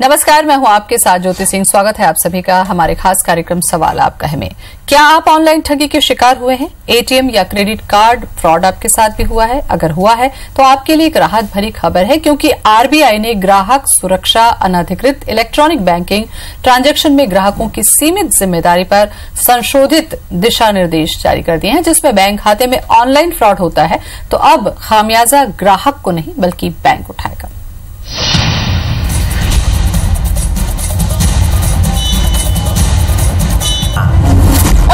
नमस्कार, मैं हूं आपके साथ ज्योति सिंह। स्वागत है आप सभी का हमारे खास कार्यक्रम सवाल आपका है में। क्या आप ऑनलाइन ठगी के शिकार हुए हैं? एटीएम या क्रेडिट कार्ड फ्रॉड आपके साथ भी हुआ है? अगर हुआ है तो आपके लिए एक राहत भरी खबर है, क्योंकि आरबीआई ने ग्राहक सुरक्षा अनधिकृत इलेक्ट्रॉनिक बैंकिंग ट्रांजैक्शन में ग्राहकों की सीमित जिम्मेदारी पर संशोधित दिशा निर्देश जारी कर दिए हैं, जिसमें बैंक खाते में ऑनलाइन फ्रॉड होता है तो अब खामियाजा ग्राहक को नहीं बल्कि बैंक उठाएगा।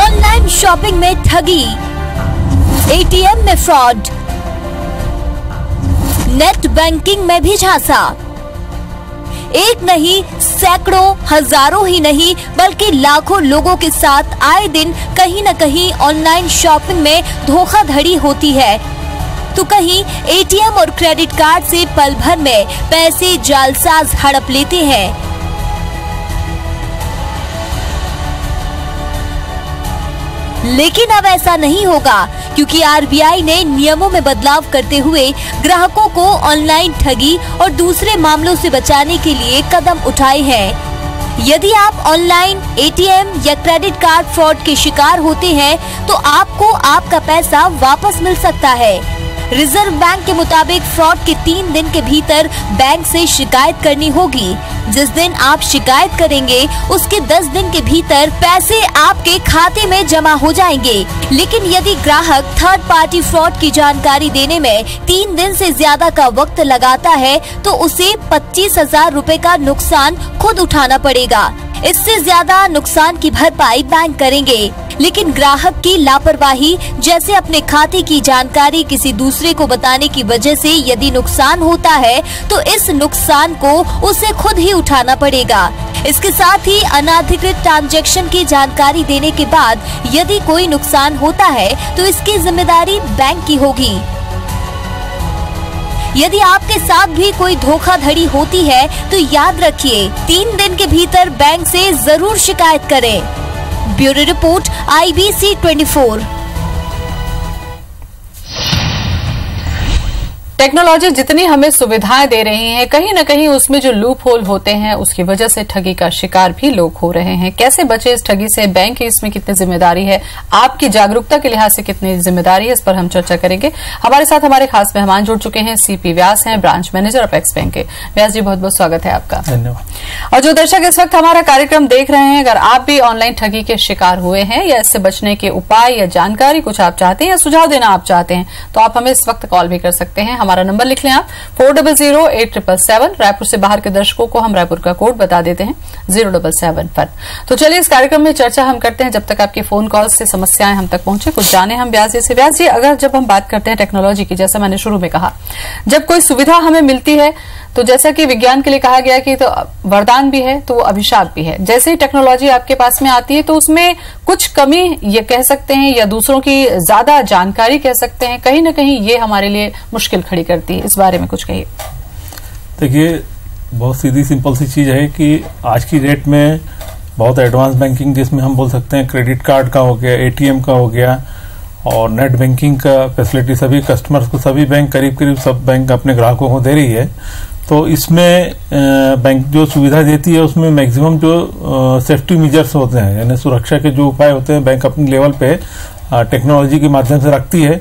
ऑनलाइन शॉपिंग में ठगी, एटीएम में फ्रॉड, नेट बैंकिंग में भी झांसा। एक नहीं, सैकड़ों हजारों ही नहीं बल्कि लाखों लोगों के साथ आए दिन कहीं न कहीं ऑनलाइन शॉपिंग में धोखाधड़ी होती है। तो कहीं एटीएम और क्रेडिट कार्ड से पल भर में पैसे जालसाज हड़प लेते हैं। लेकिन अब ऐसा नहीं होगा, क्योंकि आरबीआई ने नियमों में बदलाव करते हुए ग्राहकों को ऑनलाइन ठगी और दूसरे मामलों से बचाने के लिए कदम उठाए हैं। यदि आप ऑनलाइन एटीएम या क्रेडिट कार्ड फ्रॉड के शिकार होते हैं तो आपको आपका पैसा वापस मिल सकता है। रिजर्व बैंक के मुताबिक फ्रॉड के 3 दिन के भीतर बैंक से शिकायत करनी होगी। जिस दिन आप शिकायत करेंगे उसके 10 दिन के भीतर पैसे आपके खाते में जमा हो जाएंगे। लेकिन यदि ग्राहक थर्ड पार्टी फ्रॉड की जानकारी देने में 3 दिन से ज्यादा का वक्त लगाता है तो उसे 25,000 रुपए का नुकसान खुद उठाना पड़ेगा। इससे ज्यादा नुकसान की भरपाई बैंक करेंगे। लेकिन ग्राहक की लापरवाही, जैसे अपने खाते की जानकारी किसी दूसरे को बताने की वजह से यदि नुकसान होता है तो इस नुकसान को उसे खुद ही उठाना पड़ेगा। इसके साथ ही अनधिकृत ट्रांजैक्शन की जानकारी देने के बाद यदि कोई नुकसान होता है तो इसकी जिम्मेदारी बैंक की होगी। यदि आपके साथ भी कोई धोखाधड़ी होती है तो याद रखिए, 3 दिन के भीतर बैंक से जरूर शिकायत करें। Bureau report IBC 24। टेक्नोलॉजी जितनी हमें सुविधाएं दे रही है, कहीं न कहीं उसमें जो लूप होल होते हैं उसकी वजह से ठगी का शिकार भी लोग हो रहे हैं। कैसे बचे इस ठगी से? बैंक की इसमें कितनी जिम्मेदारी है? आपकी जागरूकता के लिहाज से कितनी जिम्मेदारी है? इस पर हम चर्चा करेंगे। हमारे साथ हमारे खास मेहमान जुड़ चुके हैं। सीपी व्यास हैं, ब्रांच मैनेजर अपेक्स बैंक के। व्यास जी, बहुत बहुत स्वागत है आपका। धन्यवाद। और जो दर्शक इस वक्त हमारा कार्यक्रम देख रहे हैं, अगर आप भी ऑनलाइन ठगी के शिकार हुए हैं या इससे बचने के उपाय या जानकारी कुछ आप चाहते हैं या सुझाव देना आप चाहते हैं तो आप हमें इस वक्त कॉल भी कर सकते हैं। हमारा नंबर लिख लें आप 400877। रायपुर से बाहर के दर्शकों को हम रायपुर का कोड बता देते हैं 077 पर। तो चलिए इस कार्यक्रम में चर्चा हम करते हैं। जब तक आपकी फोन कॉल से समस्याएं हम तक पहुंचे, कुछ जाने हम व्यास जी से। व्यास जी, अगर जब हम बात करते हैं टेक्नोलॉजी की, जैसा मैंने शुरू में कहा, जब कोई सुविधा हमें मिलती है तो जैसा कि विज्ञान के लिए कहा गया कि तो वरदान भी है तो वो अभिशाप भी है। जैसे ही टेक्नोलॉजी आपके पास में आती है तो उसमें कुछ कमी ये कह सकते हैं या दूसरों की ज्यादा जानकारी कह सकते हैं, कहीं ना कहीं ये हमारे लिए मुश्किल खड़ी करती है। इस बारे में कुछ कहिए। देखिए, बहुत सीधी सिंपल सी चीज है कि आज की डेट में बहुत एडवांस बैंकिंग, जिसमें हम बोल सकते हैं क्रेडिट कार्ड का हो गया, एटीएम का हो गया और नेट बैंकिंग का फैसिलिटी सभी कस्टमर्स को, सभी बैंक करीब सब बैंक अपने ग्राहकों को दे रही है। तो इसमें बैंक जो सुविधा देती है उसमें मैक्सिमम जो सेफ्टी मेजर्स होते हैं, यानी सुरक्षा के जो उपाय होते हैं, बैंक अपने लेवल पे टेक्नोलॉजी के माध्यम से रखती है।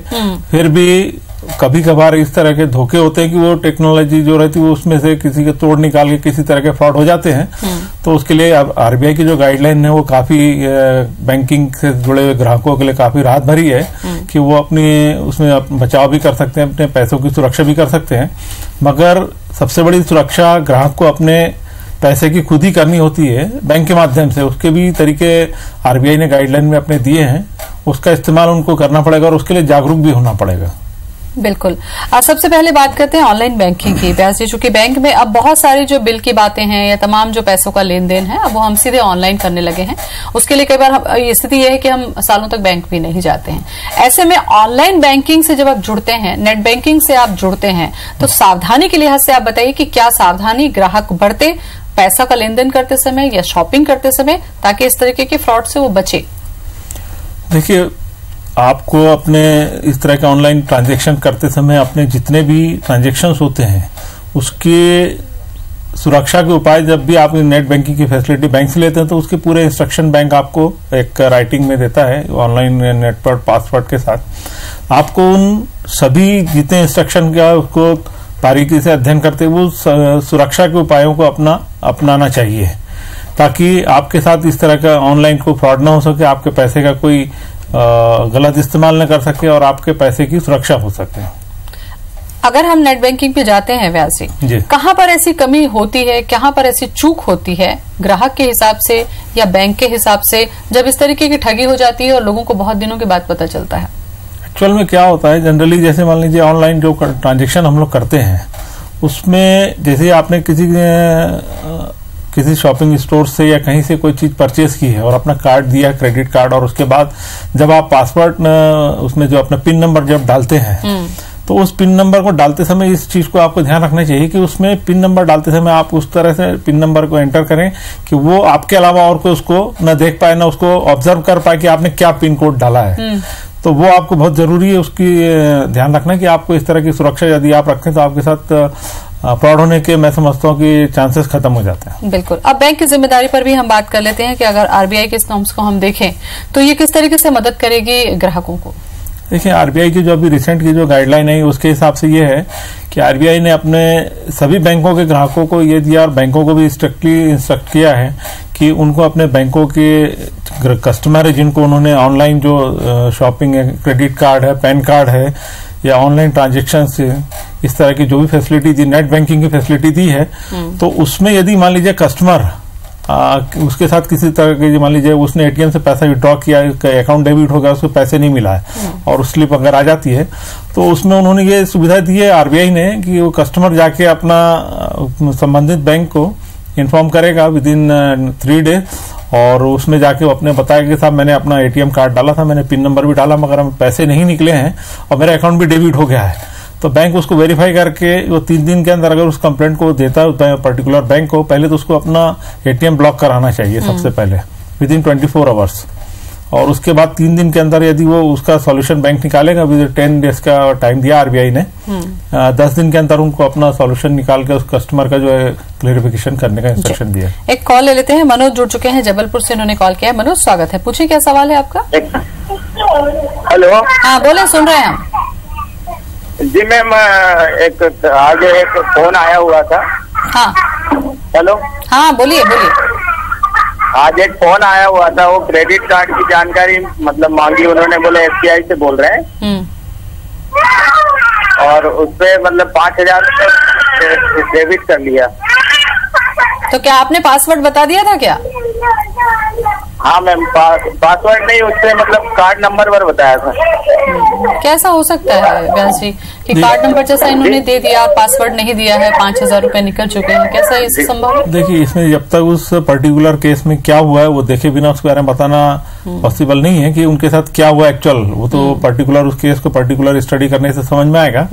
फिर भी कभी कभार इस तरह के धोखे होते हैं कि वो टेक्नोलॉजी जो रहती है वो उसमें से किसी के तोड़ निकाल के किसी तरह के फ्रॉड हो जाते हैं। तो उसके लिए आरबीआई की जो गाइडलाइन है वो काफी बैंकिंग से जुड़े हुए ग्राहकों के लिए काफी राहत भरी है कि वो अपनी उसमें बचाव भी कर सकते हैं, अपने पैसों की सुरक्षा भी कर सकते हैं। मगर सबसे बड़ी सुरक्षा ग्राहक को अपने पैसे की खुद ही करनी होती है बैंक के माध्यम से। उसके भी तरीके आरबीआई ने गाइडलाइन में अपने दिए हैं, उसका इस्तेमाल उनको करना पड़ेगा और उसके लिए जागरूक भी होना पड़ेगा। बिल्कुल। आज सबसे पहले बात करते हैं ऑनलाइन बैंकिंग की। व्यास जी, चूंकि बैंक में अब बहुत सारी जो बिल की बातें हैं या तमाम जो पैसों का लेन देन है अब वो हम सीधे ऑनलाइन करने लगे हैं। उसके लिए कई बार ये स्थिति यह है कि हम सालों तक बैंक भी नहीं जाते हैं। ऐसे में ऑनलाइन बैंकिंग से जब आप जुड़ते हैं, नेट बैंकिंग से आप जुड़ते हैं, तो सावधानी के लिहाज से आप बताइए कि क्या सावधानी ग्राहक बरते पैसा का लेन देन करते समय या शॉपिंग करते समय, ताकि इस तरीके के फ्रॉड से वो बचे? देखिए, आपको अपने इस तरह का ऑनलाइन ट्रांजैक्शन करते समय अपने जितने भी ट्रांजैक्शंस होते हैं उसके सुरक्षा के उपाय जब भी आप नेट बैंकिंग की फैसिलिटी बैंक से लेते हैं तो उसके पूरे इंस्ट्रक्शन बैंक आपको एक राइटिंग में देता है ऑनलाइन नेट पर पासवर्ड के साथ। आपको उन सभी जितने इंस्ट्रक्शन का उसको बारीकी से अध्ययन करते हुए सुरक्षा के उपायों को अपनाना चाहिए, ताकि आपके साथ इस तरह का ऑनलाइन कोई फ्रॉड ना हो सके, आपके पैसे का कोई गलत इस्तेमाल न कर सके और आपके पैसे की सुरक्षा हो सके। अगर हम नेट बैंकिंग पे जाते हैं व्यास जी, कहाँ पर ऐसी कमी होती है, कहाँ पर ऐसी चूक होती है ग्राहक के हिसाब से या बैंक के हिसाब से, जब इस तरीके की ठगी हो जाती है और लोगों को बहुत दिनों के बाद पता चलता है? एक्चुअल में क्या होता है, जनरली जैसे मान लीजिए ऑनलाइन जो ट्रांजेक्शन हम लोग करते हैं उसमें जैसे आपने किसी शॉपिंग स्टोर से या कहीं से कोई चीज परचेज की है और अपना कार्ड दिया, क्रेडिट कार्ड, और उसके बाद जब आप पासवर्ड उसमें जो अपना पिन नंबर जब डालते हैं तो उस पिन नंबर को डालते समय इस चीज को आपको ध्यान रखना चाहिए कि उसमें पिन नंबर डालते समय आप उस तरह से पिन नंबर को एंटर करें कि वो आपके अलावा और कोई उसको न देख पाए, न उसको ऑब्जर्व कर पाए कि आपने क्या पिन कोड डाला है। तो वो आपको बहुत जरूरी है, उसकी ध्यान रखना कि आपको इस तरह की सुरक्षा यदि आप रखें तो आपके साथ फ्रॉड होने के मैं समझता हूँ कि चांसेस खत्म हो जाते हैं। बिल्कुल। अब बैंक की जिम्मेदारी पर भी हम बात कर लेते हैं कि अगर आरबीआई के इस नॉर्म्स को हम देखें तो ये किस तरीके से मदद करेगी ग्राहकों को? देखिए, आरबीआई की जो अभी रिसेंट की जो गाइडलाइन है उसके हिसाब से ये है कि आरबीआई ने अपने सभी बैंकों के ग्राहकों को ये दिया और बैंकों को भी स्ट्रिक्टली इंस्ट्रक्ट किया है कि उनको अपने बैंकों के कस्टमर है जिनको उन्होंने ऑनलाइन जो शॉपिंग है, क्रेडिट कार्ड है, पैन कार्ड है या ऑनलाइन ट्रांजेक्शन से इस तरह की जो भी फैसिलिटी दी, नेट बैंकिंग की फैसिलिटी दी है, तो उसमें यदि मान लीजिए कस्टमर उसके साथ किसी तरह के मान लीजिए उसने एटीएम से पैसा विड्रॉ किया, अकाउंट डेबिट हो गया, उसको पैसे नहीं मिला है और उस स्लिप अगर आ जाती है तो उसमें उन्होंने ये सुविधा दी है आरबीआई ने कि वो कस्टमर जाके अपना संबंधित बैंक को इन्फॉर्म करेगा विद इन 3 डेज और उसमें जाके वो अपने बताया कि साहब मैंने अपना एटीएम कार्ड डाला था, मैंने पिन नंबर भी डाला मगर पैसे नहीं निकले हैं और मेरा अकाउंट भी डेबिट हो गया है। तो बैंक उसको वेरीफाई करके वो 3 दिन के अंदर अगर उस कंप्लेंट को देता है पर्टिकुलर बैंक को, पहले तो उसको अपना एटीएम ब्लॉक कराना चाहिए सबसे पहले विद इन 24 आवर्स, और उसके बाद 3 दिन के अंदर यदि वो उसका सॉल्यूशन बैंक निकालेगा, विद 10 डेज का टाइम दिया आरबीआई ने, 10 दिन के अंदर उनको अपना सॉल्यूशन निकाल के उस कस्टमर का जो है क्लेरिफिकेशन करने का इंस्ट्रक्शन दिया। एक कॉल ले लेते हैं। मनोज जुड़ चुके हैं जबलपुर से, इन्होंने कॉल किया है। मनोज, स्वागत है, पूछिए क्या सवाल है आपका? हेलो, हाँ बोले, सुन रहे हैं हम। जी मैम, आज एक फोन आया हुआ था। हाँ हेलो, हाँ बोलिए बोलिए। आज एक फोन आया हुआ था, वो क्रेडिट कार्ड की जानकारी मतलब मांगी उन्होंने, बोले एसबीआई से बोल रहे हैं और उसपे मतलब 5,000 डेबिट कर लिया। तो क्या आपने पासवर्ड बता दिया था क्या? हाँ मैम, पासवर्ड नहीं, उससे मतलब कार्ड नंबर पर बताया था। कैसा हो सकता है व्यास जी कि कार्ड नंबर जैसा इन्होंने दे दिया, पासवर्ड नहीं दिया है, 5,000 रुपए निकल चुके हैं, कैसा ये संभव है? देखिए, इसमें जब तक उस पर्टिकुलर केस में क्या हुआ है वो देखे बिना उसके बारे में बताना पॉसिबल नहीं है कि उनके साथ क्या हुआ एक्चुअल, वो तो पर्टिकुलर उस केस को पर्टिकुलर स्टडी करने से समझ में आएगा।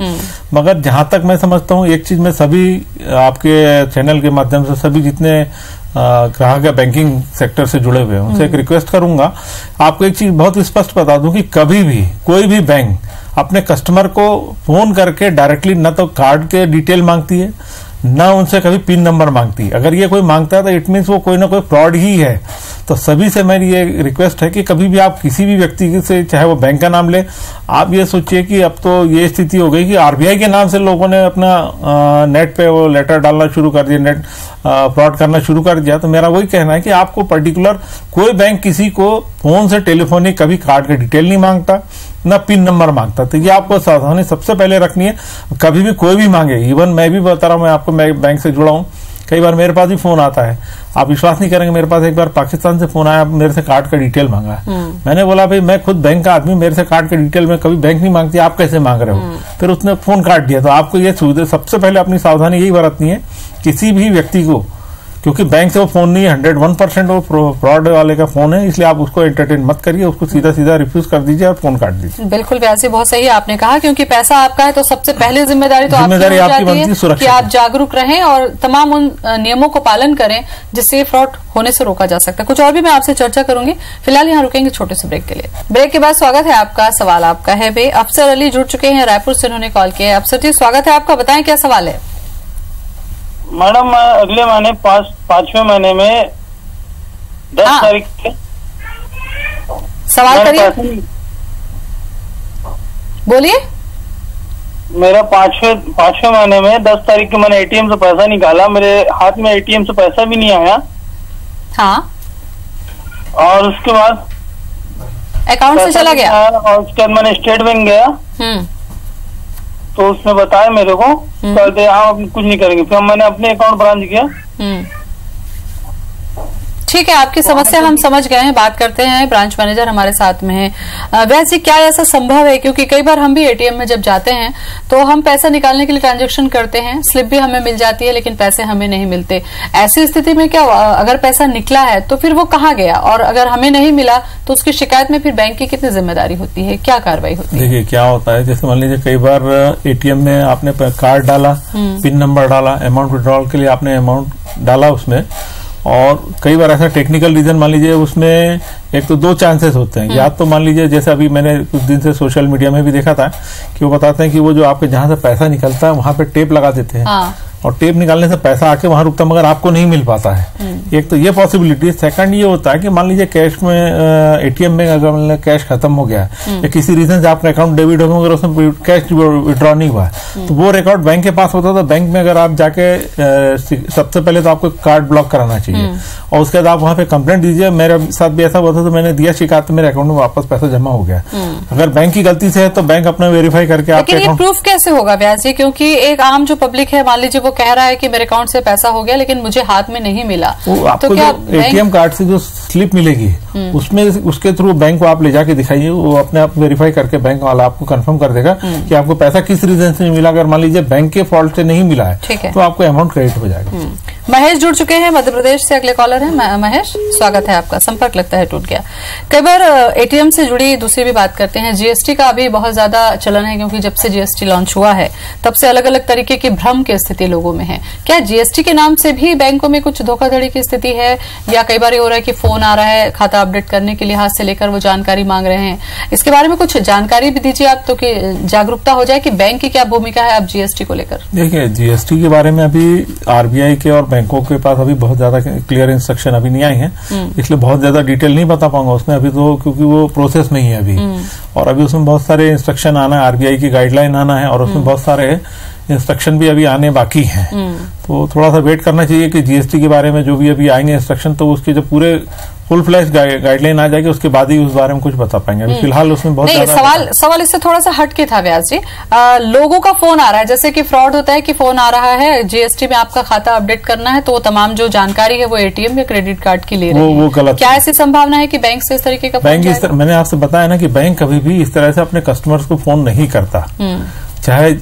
मगर जहां तक मैं समझता हूँ, एक चीज मैं सभी आपके चैनल के माध्यम से सभी जितने ग्राहक या बैंकिंग सेक्टर से जुड़े हुए हैं उनसे एक रिक्वेस्ट करूंगा, आपको एक चीज बहुत स्पष्ट बता दूं कि कभी भी कोई भी बैंक अपने कस्टमर को फोन करके डायरेक्टली न तो कार्ड के डिटेल मांगती है, न उनसे कभी पिन नंबर मांगती है। अगर ये कोई मांगता है तो इट मीन्स वो कोई ना कोई फ्रॉड ही है। तो सभी से मेरी ये रिक्वेस्ट है कि कभी भी आप किसी भी व्यक्ति से, चाहे वो बैंक का नाम ले, आप ये सोचिए कि अब तो ये स्थिति हो गई कि आरबीआई के नाम से लोगों ने अपना नेट पे वो लेटर डालना शुरू कर दिया, नेट फ्रॉड करना शुरू कर दिया। तो मेरा वही कहना है कि आपको पर्टिकुलर कोई बैंक किसी को फोन से टेलीफोनिक कभी कार्ड के डिटेल नहीं मांगता, न पिन नंबर मांगता। तो ये आपको सावधानी सबसे पहले रखनी है। कभी भी कोई भी मांगे, इवन मैं भी बता रहा हूं, मैं आपको बैंक से जुड़ा हूं, कई बार मेरे पास भी फोन आता है, आप विश्वास नहीं करेंगे, मेरे पास एक बार पाकिस्तान से फोन आया, मेरे से कार्ड का डिटेल मांगा है। मैंने बोला भाई मैं खुद बैंक का आदमी, मेरे से कार्ड का डिटेल में कभी बैंक नहीं मांगती, आप कैसे मांग रहे हो? फिर उसने फोन काट दिया। तो आपको ये सुविधा सबसे पहले अपनी सावधानी यही बरतनी है किसी भी व्यक्ति को, क्योंकि बैंक से वो फोन नहीं है, 101% वो फ्रॉड वाले का फोन है, इसलिए आप उसको एंटरटेन मत करिए, उसको सीधा सीधा रिफ्यूज कर दीजिए और फोन काट दीजिए। बिल्कुल व्यास जी, बहुत सही आपने कहा, क्योंकि पैसा आपका है तो सबसे पहले जिम्मेदारी तो आपकी बनती है कि आप जागरूक रहें और तमाम उन नियमों को पालन करें जिससे फ्रॉड होने से रोका जा सकता है। कुछ और भी मैं आपसे चर्चा करूंगी, फिलहाल यहाँ रुकेंगे छोटे से ब्रेक के लिए। ब्रेक के बाद स्वागत है आपका, सवाल आपका है। बे अफसर अली जुड़ चुके हैं रायपुर से, उन्होंने कॉल किया है। अफसर जी स्वागत है आपका, बताएं क्या सवाल है? मैडम मैं अगले महीने 5वें महीने में 10 तारीख के सवाल करिए, बोलिए। मेरा पांचवें महीने में 10 तारीख को मैंने एटीएम से पैसा निकाला, मेरे हाथ में एटीएम से पैसा भी नहीं आया। हाँ, और उसके बाद अकाउंट से चला गया, और उसके बाद मैंने स्टेट बैंक गया, तो उसने बताया मेरे को, कहते आप कुछ नहीं करेंगे। फिर मैंने अपने अकाउंट ब्रांच किया। ठीक है, आपकी समस्या हम समझ गए हैं। बात करते हैं, ब्रांच मैनेजर हमारे साथ में है। वैसे क्या ऐसा संभव है, क्योंकि कई बार हम भी एटीएम में जब जाते हैं तो हम पैसा निकालने के लिए ट्रांजैक्शन करते हैं, स्लिप भी हमें मिल जाती है, लेकिन पैसे हमें नहीं मिलते। ऐसी स्थिति में क्या, अगर पैसा निकला है तो फिर वो कहाँ गया, और अगर हमें नहीं मिला तो उसकी शिकायत में फिर बैंक की कितनी जिम्मेदारी होती है, क्या कार्रवाई होती है? देखिए क्या होता है, जैसे मान लीजिए कई बार एटीएम में आपने कार्ड डाला, पिन नंबर डाला, अमाउंट विड्रॉल के लिए आपने अमाउंट डाला उसमें, और कई बार ऐसा टेक्निकल रीजन मान लीजिए उसमें एक तो 2 चांसेस होते हैं। या तो मान लीजिए जैसे अभी मैंने कुछ दिन से सोशल मीडिया में भी देखा था कि वो बताते हैं कि वो जो आपके जहां से पैसा निकलता है वहां पे टेप लगा देते हैं, और टेप निकालने से पैसा आके वहां रुकता मगर आपको नहीं मिल पाता है। एक तो ये पॉसिबिलिटी। सेकंड ये होता है कि मान लीजिए कैश में एटीएम में अगर कैश खत्म हो गया या किसी रीजन से आपका अकाउंट डेबिट हो गया मगर उसमें कैश विड्रॉ नहीं हुआ, तो वो रिकॉर्ड बैंक के पास होता है। तो बैंक में अगर आप जाके सबसे पहले तो आपको कार्ड ब्लॉक कराना चाहिए, और उसके बाद आप वहां पे कंप्लेंट दीजिए। मेरे साथ भी ऐसा हुआ था, तो मैंने दिया शिकायत, तो मेरे अकाउंट में वापस पैसा जमा हो गया। अगर बैंक की गलती से है तो बैंक अपना वेरीफाई करके आपके अकाउंट। प्रूफ कैसे होगा व्यास जी, क्योंकि एक आम जो पब्लिक है, मान लीजिए वो कह रहा है कि मेरे अकाउंट से पैसा हो गया लेकिन मुझे हाथ में नहीं मिला, तो क्या एटीएम कार्ड से जो स्लिप मिलेगी उसमें उसके थ्रू बैंक को आप ले जाके दिखाइए, वो अपने आप वेरीफाई करके बैंक वाला आपको कंफर्म कर देगा कि आपको पैसा किस रीजन से मिला। अगर मान लीजिए बैंक के फॉल्ट से नहीं मिला है तो आपको अमाउंट क्रेडिट हो जाएगा। महेश जुड़ चुके हैं मध्य प्रदेश से, अगले कॉलर है। महेश, स्वागत है आपका। संपर्क लगता है टूट गया। कई बार एटीएम से जुड़ी दूसरी भी बात करते हैं, जीएसटी का अभी बहुत ज्यादा चलन है, क्योंकि जब से जीएसटी लॉन्च हुआ है तब से अलग अलग तरीके की भ्रम की स्थिति लोगों में है। क्या जीएसटी के नाम से भी बैंकों में कुछ धोखाधड़ी की स्थिति है, या कई बार ये हो रहा है कि फोन आ रहा है खाता अपडेट करने के लिहाज से लेकर वो जानकारी मांग रहे हैं? इसके बारे में कुछ जानकारी भी दीजिए आप, तो कि जागरूकता हो जाए कि बैंक की क्या भूमिका है अब जीएसटी को लेकर। देखिए, जीएसटी के बारे में अभी आरबीआई के और बैंकों के पास अभी बहुत ज्यादा क्लियर इंस्ट्रक्शन अभी नहीं आई है, इसलिए बहुत ज्यादा डिटेल नहीं बता पाऊंगा उसमें अभी, तो क्योंकि वो प्रोसेस में ही है अभी, और अभी उसमें बहुत सारे इंस्ट्रक्शन आना है, आरबीआई की गाइडलाइन आना है, और उसमें बहुत सारे इंस्ट्रक्शन भी अभी आने बाकी हैं। तो थोड़ा सा वेट करना चाहिए कि जीएसटी के बारे में जो भी अभी आएंगे इंस्ट्रक्शन, तो उसके जो पूरे फुल फ्लैश गाइडलाइन आ जाएगी उसके बाद ही उस बारे में कुछ बता पाएंगे। अभी फिलहाल उसमें बहुत नहीं, सवाल इससे थोड़ा सा हटके था व्यास जी। लोगों का फोन आ रहा है, जैसे कि फ्रॉड होता है कि फोन आ रहा है, जीएसटी में आपका खाता अपडेट करना है, तो वो तमाम जो जानकारी है वो एटीएम या क्रेडिट कार्ड की ले रहे हैं। वो गलत। क्या ऐसी संभावना है कि बैंक से इस तरीके का बैंक मैंने आपसे बताया ना कि बैंक कभी भी इस तरह से अपने कस्टमर्स को फोन नहीं करता। चाहे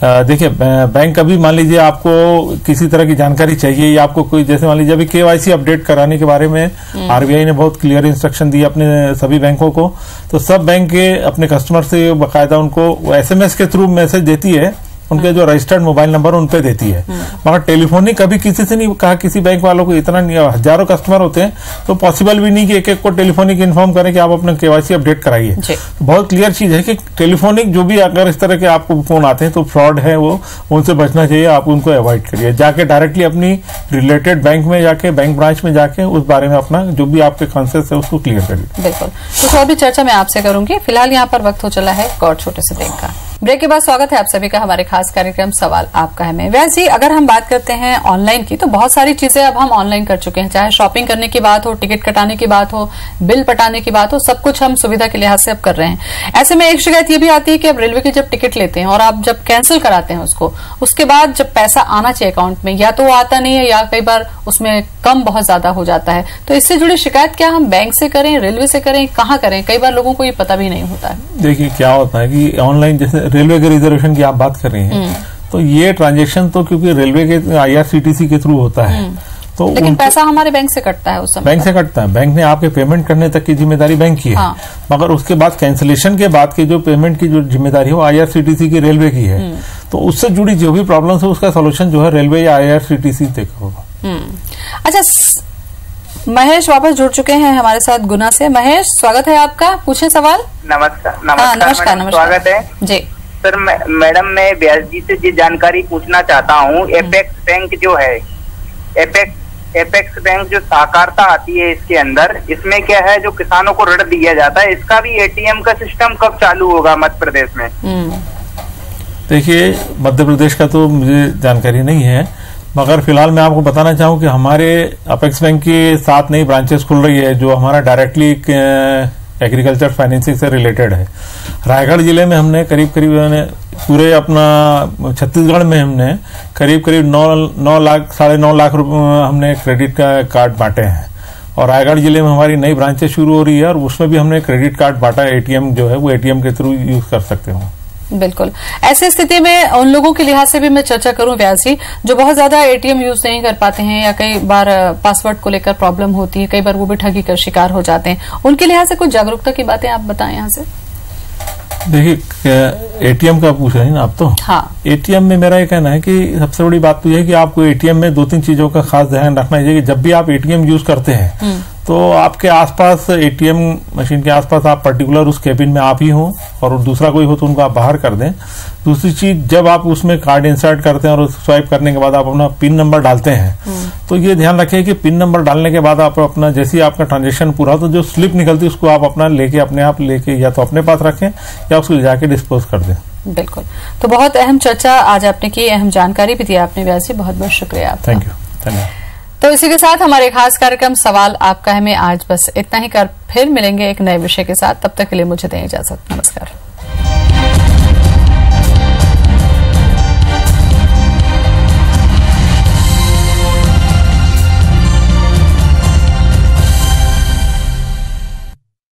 देखिए, बैंक कभी मान लीजिए आपको किसी तरह की जानकारी चाहिए, या आपको कोई, जैसे मान लीजिए अभी केवाईसी अपडेट कराने के बारे में आरबीआई ने बहुत क्लियर इंस्ट्रक्शन दिए अपने सभी बैंकों को, तो सब बैंक के अपने कस्टमर से बाकायदा उनको एसएमएस के थ्रू मैसेज देती है, उनके जो रजिस्टर्ड मोबाइल नंबर उन पे देती है, मगर टेलीफोनिक कभी किसी से नहीं कहा। किसी बैंक वालों को इतना नहीं, हजारों कस्टमर होते हैं, तो पॉसिबल भी नहीं कि एक एक को टेलीफोनिक इन्फॉर्म करें कि आप अपना केवाईसी अपडेट कराइए। तो बहुत क्लियर चीज है कि टेलीफोनिक जो भी अगर इस तरह के आपको फोन आते हैं तो फ्रॉड है, वो उनसे बचना चाहिए, आप उनको अवॉइड करिए। जाके डायरेक्टली अपनी रिलेटेड बैंक में जाके, बैंक ब्रांच में जाके उस बारे में अपना जो भी आपके कॉन्सेप्ट है उसको क्लियर करिए। बिल्कुल, कुछ और भी चर्चा मैं आपसे करूंगी। फिलहाल यहाँ पर वक्त हो चला है एक और छोटे से ब्रेक का। ब्रेक के बाद स्वागत है आप सभी का हमारे खास कार्यक्रम सवाल आपका है में। वैसे अगर हम बात करते हैं ऑनलाइन की, तो बहुत सारी चीजें अब हम ऑनलाइन कर चुके हैं, चाहे शॉपिंग करने की बात हो, टिकट कटाने की बात हो, बिल पटाने की बात हो, सब कुछ हम सुविधा के लिहाज से अब कर रहे हैं। ऐसे में एक शिकायत ये भी आती है कि अब रेलवे की जब टिकट लेते हैं और आप जब कैंसिल कराते हैं उसको, उसके बाद जब पैसा आना चाहिए अकाउंट में, या तो वो आता नहीं है, या कई बार उसमें कम बहुत ज्यादा हो जाता है। तो इससे जुड़ी शिकायत क्या हम बैंक से करें, रेलवे से करें, कहाँ करें? कई बार लोगों को ये पता भी नहीं होता है। देखिए क्या होता है कि ऑनलाइन, जैसे रेलवे के रिजर्वेशन की आप बात कर रही हैं, तो ये ट्रांजैक्शन तो क्योंकि रेलवे के आईआरसीटीसी के थ्रू होता है, तो लेकिन पैसा हमारे बैंक से कटता है उस समय। बैंक से कटता है, बैंक ने आपके पेमेंट करने तक की जिम्मेदारी बैंक की है। हाँ। मगर उसके बाद कैंसिलेशन के बाद की जो पेमेंट की जो जिम्मेदारी है वो आईआरसीटीसी की, रेलवे की है। तो उससे जुड़ी जो भी प्रॉब्लम्स है उसका सोल्यूशन जो है रेलवे या आईआरसीटीसी तक होगा। अच्छा, महेश वापस जुड़ चुके हैं हमारे साथ गुना से। महेश, स्वागत है आपका, पूछे सवाल। नमस्कार। नमस्कार। स्वागत है जी। सर मैडम मैं व्यास जी से ये जानकारी पूछना चाहता हूँ, एपेक्स बैंक जो है, एपेक्स बैंक जो सहकारिता आती है इसके अंदर, इसमें क्या है जो किसानों को ऋण दिया जाता है, इसका भी एटीएम का सिस्टम कब चालू होगा मध्य प्रदेश में? देखिए, मध्य प्रदेश का तो मुझे जानकारी नहीं है, मगर फिलहाल मैं आपको बताना चाहूँ कि हमारे अपेक्स बैंक की 7 नई ब्रांचेस खुल रही है जो हमारा डायरेक्टली एग्रीकल्चर फाइनेंसिंग से रिलेटेड है। रायगढ़ जिले में हमने करीब पूरे अपना छत्तीसगढ़ में हमने करीब 9 लाख 9.5 लाख रुपए हमने क्रेडिट का कार्ड बांटे हैं, और रायगढ़ जिले में हमारी नई ब्रांचें शुरू हो रही है और उसमें भी हमने क्रेडिट कार्ड बांटा। एटीएम जो है वो एटीएम के थ्रू यूज कर सकते हो। बिल्कुल, ऐसी स्थिति में उन लोगों के लिहाज से भी मैं चर्चा करूं व्यास जी, जो बहुत ज्यादा एटीएम यूज नहीं कर पाते हैं या कई बार पासवर्ड को लेकर प्रॉब्लम होती है, कई बार वो भी ठगी का शिकार हो जाते हैं, उनके लिहाज से कुछ जागरूकता की बातें आप बताएं यहाँ से। देखिए, एटीएम का पूछ रहे हैं ना आप तो। हाँ, एटीएम में मेरा ये कहना है कि सबसे बड़ी बात तो यह है कि आपको एटीएम में 2-3 चीजों का खास ध्यान रखना चाहिए कि जब भी आप एटीएम यूज करते हैं तो आपके आसपास एटीएम मशीन के आसपास आप पर्टिकुलर उस केबिन में आप ही हो, और दूसरा कोई हो तो उनको आप बाहर कर दें। दूसरी चीज, जब आप उसमें कार्ड इंसर्ट करते हैं और स्वाइप करने के बाद आप अपना पिन नंबर डालते हैं तो ये ध्यान रखें कि पिन नंबर डालने के बाद आप अपना जैसे ही आपका ट्रांजेक्शन पूरा हो तो जो स्लिप निकलती है उसको आप अपना अपने आप लेके या तो अपने पास रखें या उसको जाके डिस्पोज कर दें। बिल्कुल, तो बहुत अहम चर्चा आज आपने की, अहम जानकारी भी दी आपने व्यास जी, बहुत बहुत शुक्रिया आपका। थैंक यू, धन्यवाद। तो इसी के साथ हमारे खास कार्यक्रम सवाल आपका है में आज बस इतना ही कर फिर मिलेंगे एक नए विषय के साथ। तब तक के लिए मुझे दें इजाजत। नमस्कार।